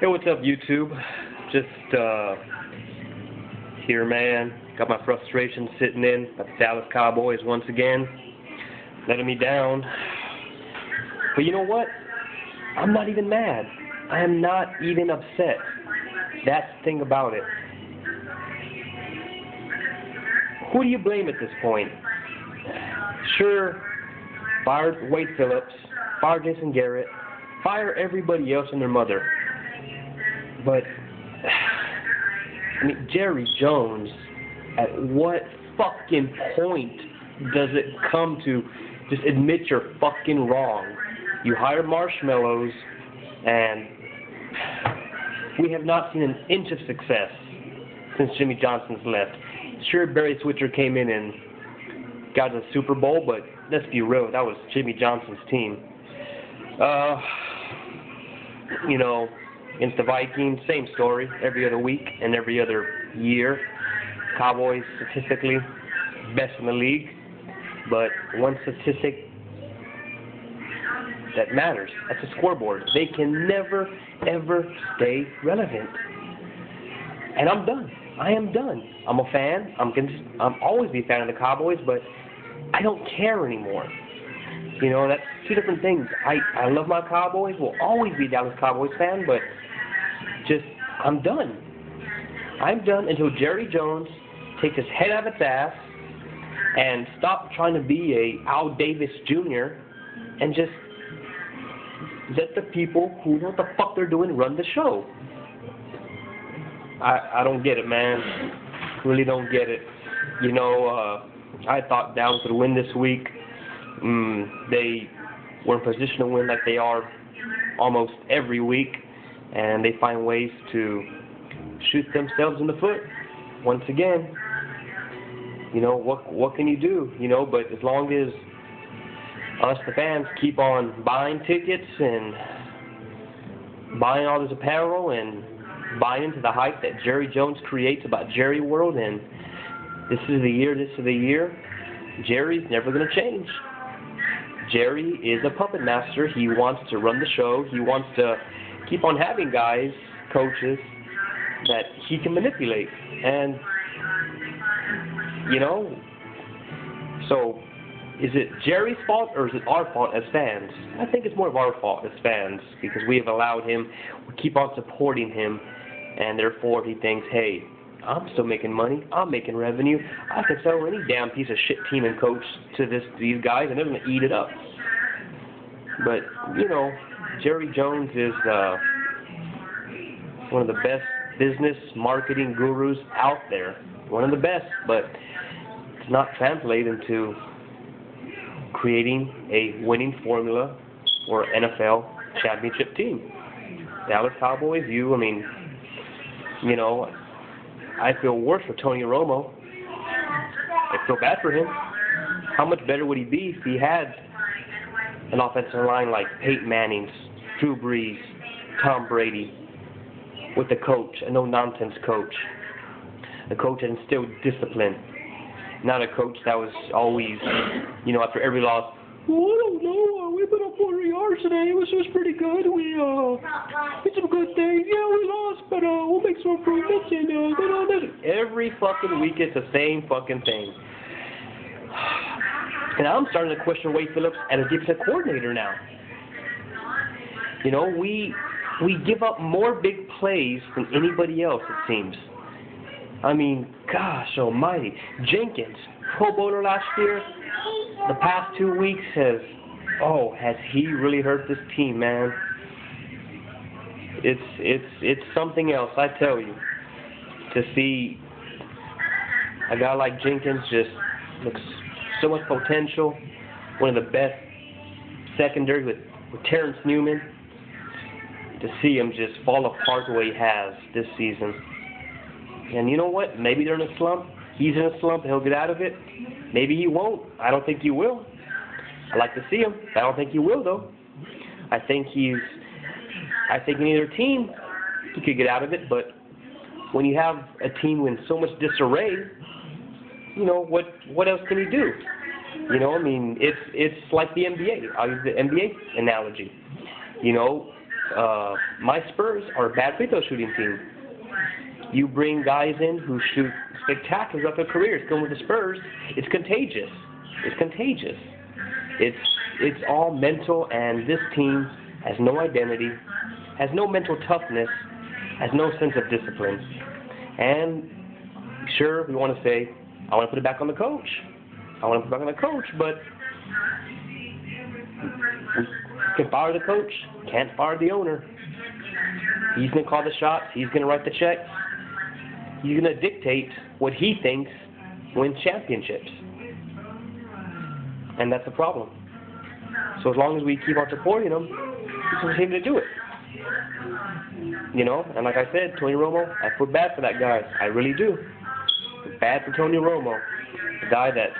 Hey, what's up, YouTube? Just here, man. Got my frustration sitting in at the Dallas Cowboys once again, letting me down. But you know what? I'm not even mad. I am not even upset. That's the thing about it. Who do you blame at this point? Sure, fire Wade Phillips, fire Jason Garrett, fire everybody else and their mother. But, I mean, Jerry Jones, at what fucking point does it come to just admit you're fucking wrong? You hire marshmallows, and we have not seen an inch of success since Jimmy Johnson's left. Sure, Barry Switzer came in and got a Super Bowl, but let's be real, that was Jimmy Johnson's team. You know, against the Vikings, same story, every other week and every other year. Cowboys, statistically, best in the league. But one statistic that matters, that's a scoreboard. They can never, ever stay relevant. And I'm done. I am done. I'm a fan. I'm always be a fan of the Cowboys, but I don't care anymore. You know, that's two different things. I love my Cowboys, will always be a Dallas Cowboys fan, but just, I'm done. I'm done until Jerry Jones takes his head out of its ass and stop trying to be a Al Davis Jr. and just let the people who know what the fuck they're doing run the show. I don't get it, man. Really don't get it. You know, I thought Dallas would win this week. They were in position to win like they are almost every week, and they find ways to shoot themselves in the foot once again. You know, what can you do? You know, but as long as us, the fans, keep on buying tickets and buying all this apparel and buying into the hype that Jerry Jones creates about Jerry World, and this is the year, Jerry's never going to change. Jerry is a puppet master. He wants to run the show. He wants to keep on having guys, coaches, that he can manipulate. And, you know, so is it Jerry's fault or is it our fault as fans? I think it's more of our fault as fans because we have allowed him, we keep on supporting him, and therefore he thinks, hey, I'm still making money, I'm making revenue, I can sell any damn piece of shit team and coach to these guys and they're going to eat it up. But, you know, Jerry Jones is one of the best business marketing gurus out there. One of the best, but it's not translated into creating a winning formula or NFL championship team. Dallas Cowboys, you know, I feel worse for Tony Romo. I feel bad for him. How much better would he be if he had an offensive line like Peyton Manning's, Drew Brees, Tom Brady, with a coach, a no-nonsense coach, a coach that instilled discipline, not a coach that was always, you know, after every loss, well, I don't know, we put up 400 yards today, it was pretty good, we did some good things, yeah, we lost, but we'll make some improvements, and every fucking week it's the same fucking thing. And I'm starting to question Wade Phillips as a defensive coordinator now. You know, we give up more big plays than anybody else, it seems. I mean, gosh almighty. Jenkins, Pro Bowler last year, the past 2 weeks has he really hurt this team, man? It's something else, I tell you. To see a guy like Jenkins just looks so much potential, one of the best secondary with Terrence Newman, to see him just fall apart the way he has this season. And you know what? Maybe they're in a slump. He's in a slump. He'll get out of it. Maybe he won't. I don't think he will. I'd like to see him. I don't think he will, though. I think in either team he could get out of it. But when you have a team in so much disarray, you know, what else can he do? You know, I mean, it's like the NBA. I'll use the NBA analogy. You know, My Spurs are a bad free throw shooting team. You bring guys in who shoot spectacular throughout their careers, going with the Spurs. It's contagious. It's contagious. It's all mental, and this team has no identity, has no mental toughness, has no sense of discipline. And sure, we want to say, I want to put it back on the coach. I want to put it back on the coach, but we can fire the coach, can't fire the owner. He's going to call the shots. He's going to write the checks. He's going to dictate what he thinks wins championships. And that's the problem. So as long as we keep on supporting him, we can continue to do it. You know, and like I said, Tony Romo, I feel bad for that guy. I really do. Bad for Tony Romo. A guy that,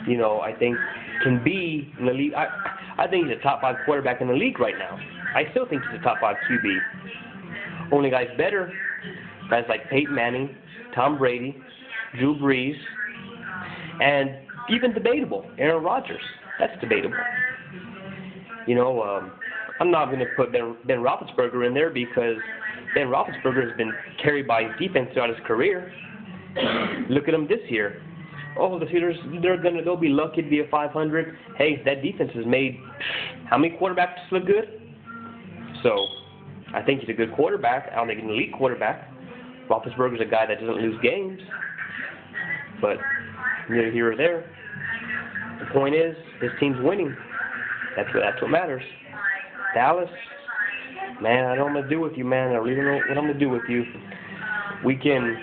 you know, I think can be in the league. I think he's a top 5 quarterback in the league right now. I still think he's a top 5 QB. Only guys better, guys like Peyton Manning, Tom Brady, Drew Brees, and even debatable, Aaron Rodgers. That's debatable. You know, I'm not going to put Ben Roethlisberger in there because Ben Roethlisberger has been carried by his defense throughout his career. Look at him this year. Oh, the Steelers, they'll be lucky to be a 500. Hey, that defense has made how many quarterbacks look good? So, I think he's a good quarterback. I don't think he's an elite quarterback. Roethlisberger's a guy that doesn't lose games. But neither here or there. The point is, his team's winning. That's what matters. Dallas, man, I don't know what I'm going to do with you, man. I really don't know what I'm going to do with you. We can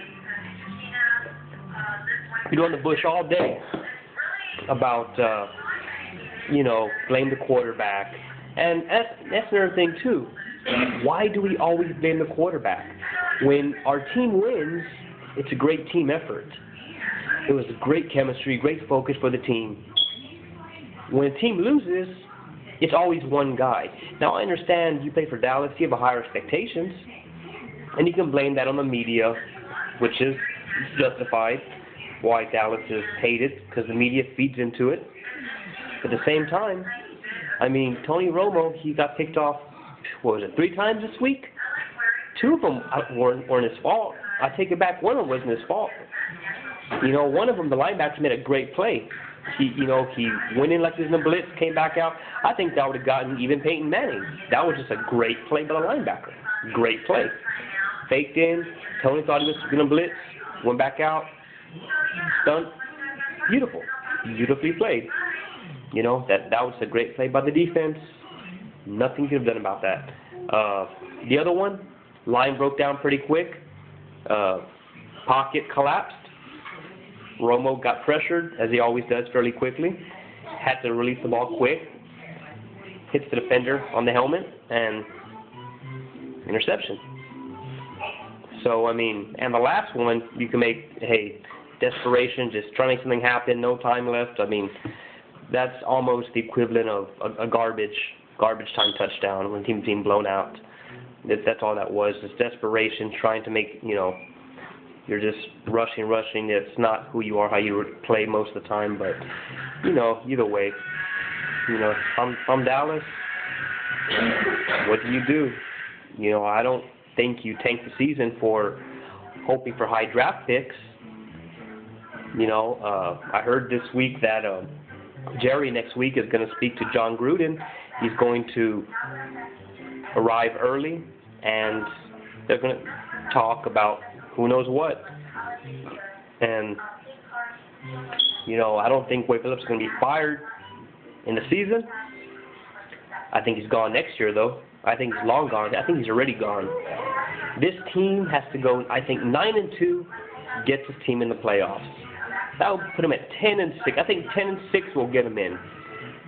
be on the bush all day about, you know, blame the quarterback. And that's another thing, too. Why do we always blame the quarterback? When our team wins, it's a great team effort. It was great chemistry, great focus for the team. When a team loses, it's always one guy. Now, I understand you play for Dallas, you have higher expectations, and you can blame that on the media, which is justified, why Dallas is hated, because the media feeds into it. At the same time, I mean, Tony Romo, he got picked off, what was it, 3 times this week? 2 of them weren't his fault. I take it back, one of them wasn't his fault. You know, one of them, the linebacker, made a great play. He went in like he was in the blitz, came back out. I think that would have gotten even Peyton Manning. That was just a great play by the linebacker. Great play. Faked in. Tony thought he was going to blitz. Went back out. Stunned. Beautiful. Beautifully played. You know, that was a great play by the defense. Nothing you could have done about that. The other one, line broke down pretty quick. Pocket collapsed. Romo got pressured, as he always does, fairly quickly. Had to release the ball quick. Hits the defender on the helmet, and interception. So, I mean, and the last one, you can make, hey, desperation, just trying to make something happen, no time left. I mean, that's almost the equivalent of a garbage time touchdown when the team's being blown out. That's all that was, just desperation, trying to make, you know, you're just rushing. It's not who you are, how you play most of the time. But, you know, either way, you know, from Dallas, what do? You know, I don't think you tank the season for hoping for high draft picks. You know, I heard this week that Jerry next week is going to speak to John Gruden. He's going to arrive early, and they're going to talk about who knows what. And, you know, I don't think Wade Phillips is going to be fired in the season. I think he's gone next year, though. I think he's long gone. I think he's already gone. This team has to go, I think, 9-2 gets this team in the playoffs. That will put him at 10-6. I think 10-6 will get him in.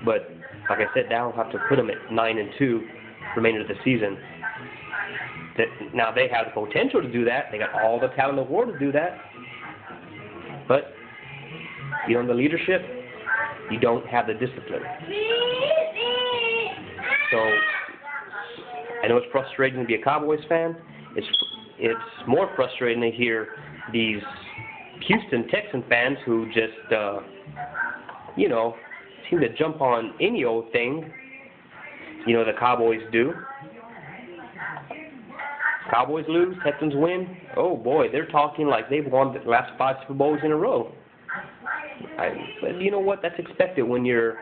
But, like I said, that'll have to put him at 9-2 remainder of the season. Now, they have the potential to do that. They got all the talent in the world to do that. But you don't have the leadership. You don't have the discipline. So I know it's frustrating to be a Cowboys fan. It's more frustrating to hear these Houston Texan fans who just, you know, seem to jump on any old thing, you know, the Cowboys do. Cowboys lose, Texans win. Oh boy, they're talking like they've won the last 5 Super Bowls in a row. But you know what? That's expected when you're,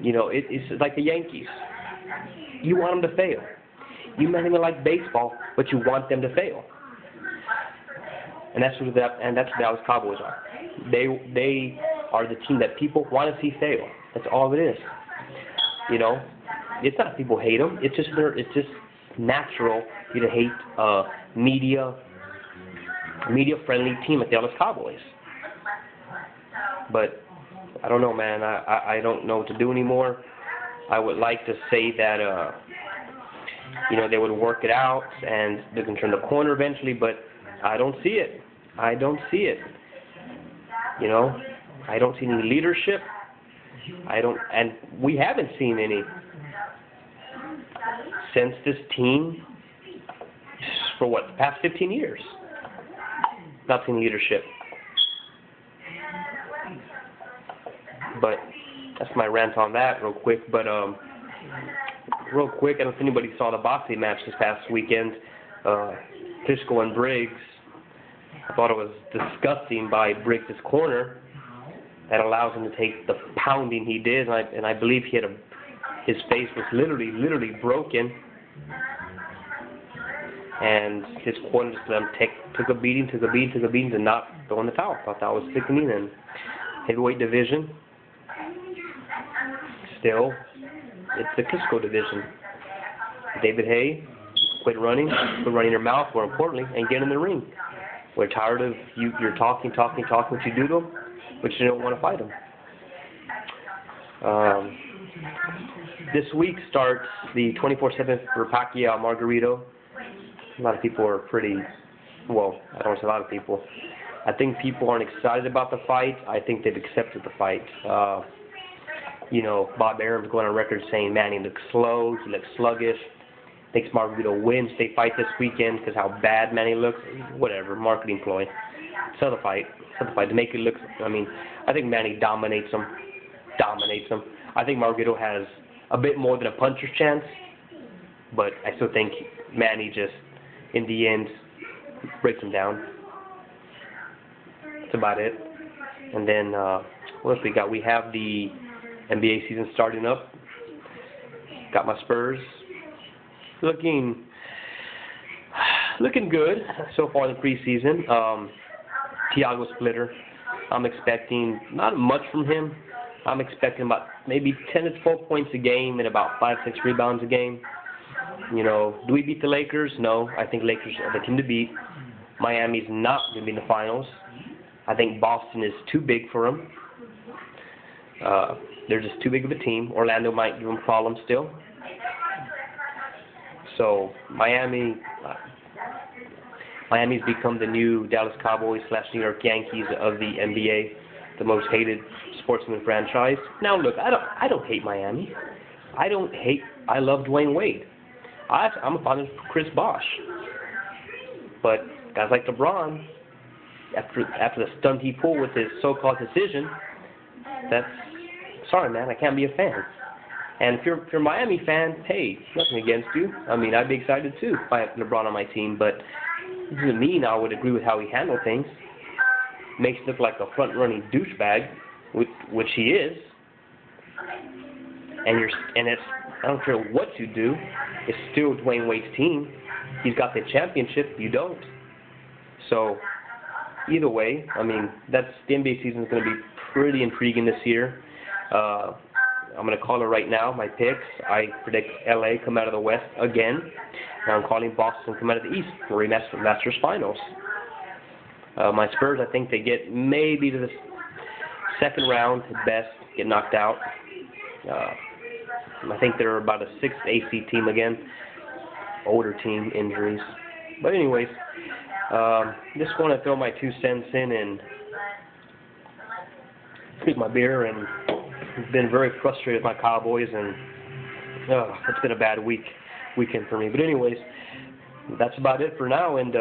it's like the Yankees. You want them to fail. You might even like baseball, but you want them to fail. And that's what the Dallas Cowboys are. They are the team that people want to see fail. That's all it is. It's not that people hate them. It's just natural for you to hate a media-friendly team at the Dallas Cowboys. But I don't know, man. I don't know what to do anymore. I would like to say that they would work it out and they can turn the corner eventually, but I don't see it. I don't see it. I don't see any leadership. And we haven't seen any since this team for the past 15 years. Not seen leadership. But that's my rant on that real quick. But real quick, I don't know if anybody saw the boxing match this past weekend. Kiltschko and Briggs. I thought it was disgusting by Briggs' corner. That allows him to take the pounding he did, and I believe his face was literally broken. And his corner just let him took a beating, and not throw in the towel. I thought that was sickening. And heavyweight division, still, it's the Kiltschko division. David Hay, quit running your mouth, more importantly, and get in the ring. We're tired of you're talking what you do to them, but you don't want to fight them. This week starts the 24/7 for Pacquiao Margarito. A lot of people are pretty, well, I don't want to say a lot of people. I think people aren't excited about the fight. I think they've accepted the fight. Bob Arum's going on record saying Manny looks slow, he looks sluggish. Thinks Margarito wins. They fight this weekend because how bad Manny looks. Whatever, marketing ploy. Sell the fight. To make it look. I think Manny dominates him. I think Margarito has a bit more than a puncher's chance, but I still think Manny just, in the end, breaks him down. That's about it. And then what else we got? We have the NBA season starting up. Got my Spurs. Looking good so far in the preseason. Thiago Splitter. I'm expecting not much from him. I'm expecting about maybe 10 to 12 points a game and about 5-6 rebounds a game. Do we beat the Lakers? No. I think Lakers are the team to beat. Miami's not going to be in the finals. I think Boston is too big for them. They're just too big of a team. Orlando might give them problems still. So Miami's become the new Dallas Cowboys / New York Yankees of the NBA, the most hated sportsman franchise. Now look, I don't hate Miami. I love Dwayne Wade. I'm a fan of Chris Bosh. But guys like LeBron, after the stunt he pulled with his so-called decision, sorry man, I can't be a fan. And if you're a Miami fan, hey, nothing against you. I'd be excited too if I had LeBron on my team, but it doesn't mean I would agree with how he handled things. Makes him look like a front-running douchebag, which he is. And I don't care what you do, it's still Dwayne Wade's team. He's got the championship, you don't. So either way, the NBA season is going to be pretty intriguing this year. I'm going to call it right now, my picks. I predict LA come out of the West again. And I'm calling Boston come out of the East for Masters Finals. My Spurs, I think they get maybe to the second round at best, get knocked out. I think they're about a 6th AC team again. Older team, injuries. But anyways, just want to throw my 2 cents in and drink my beer, and been very frustrated with my Cowboys, and it's been a bad weekend for me. But anyways, that's about it for now, and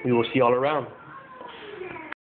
we will see you all around.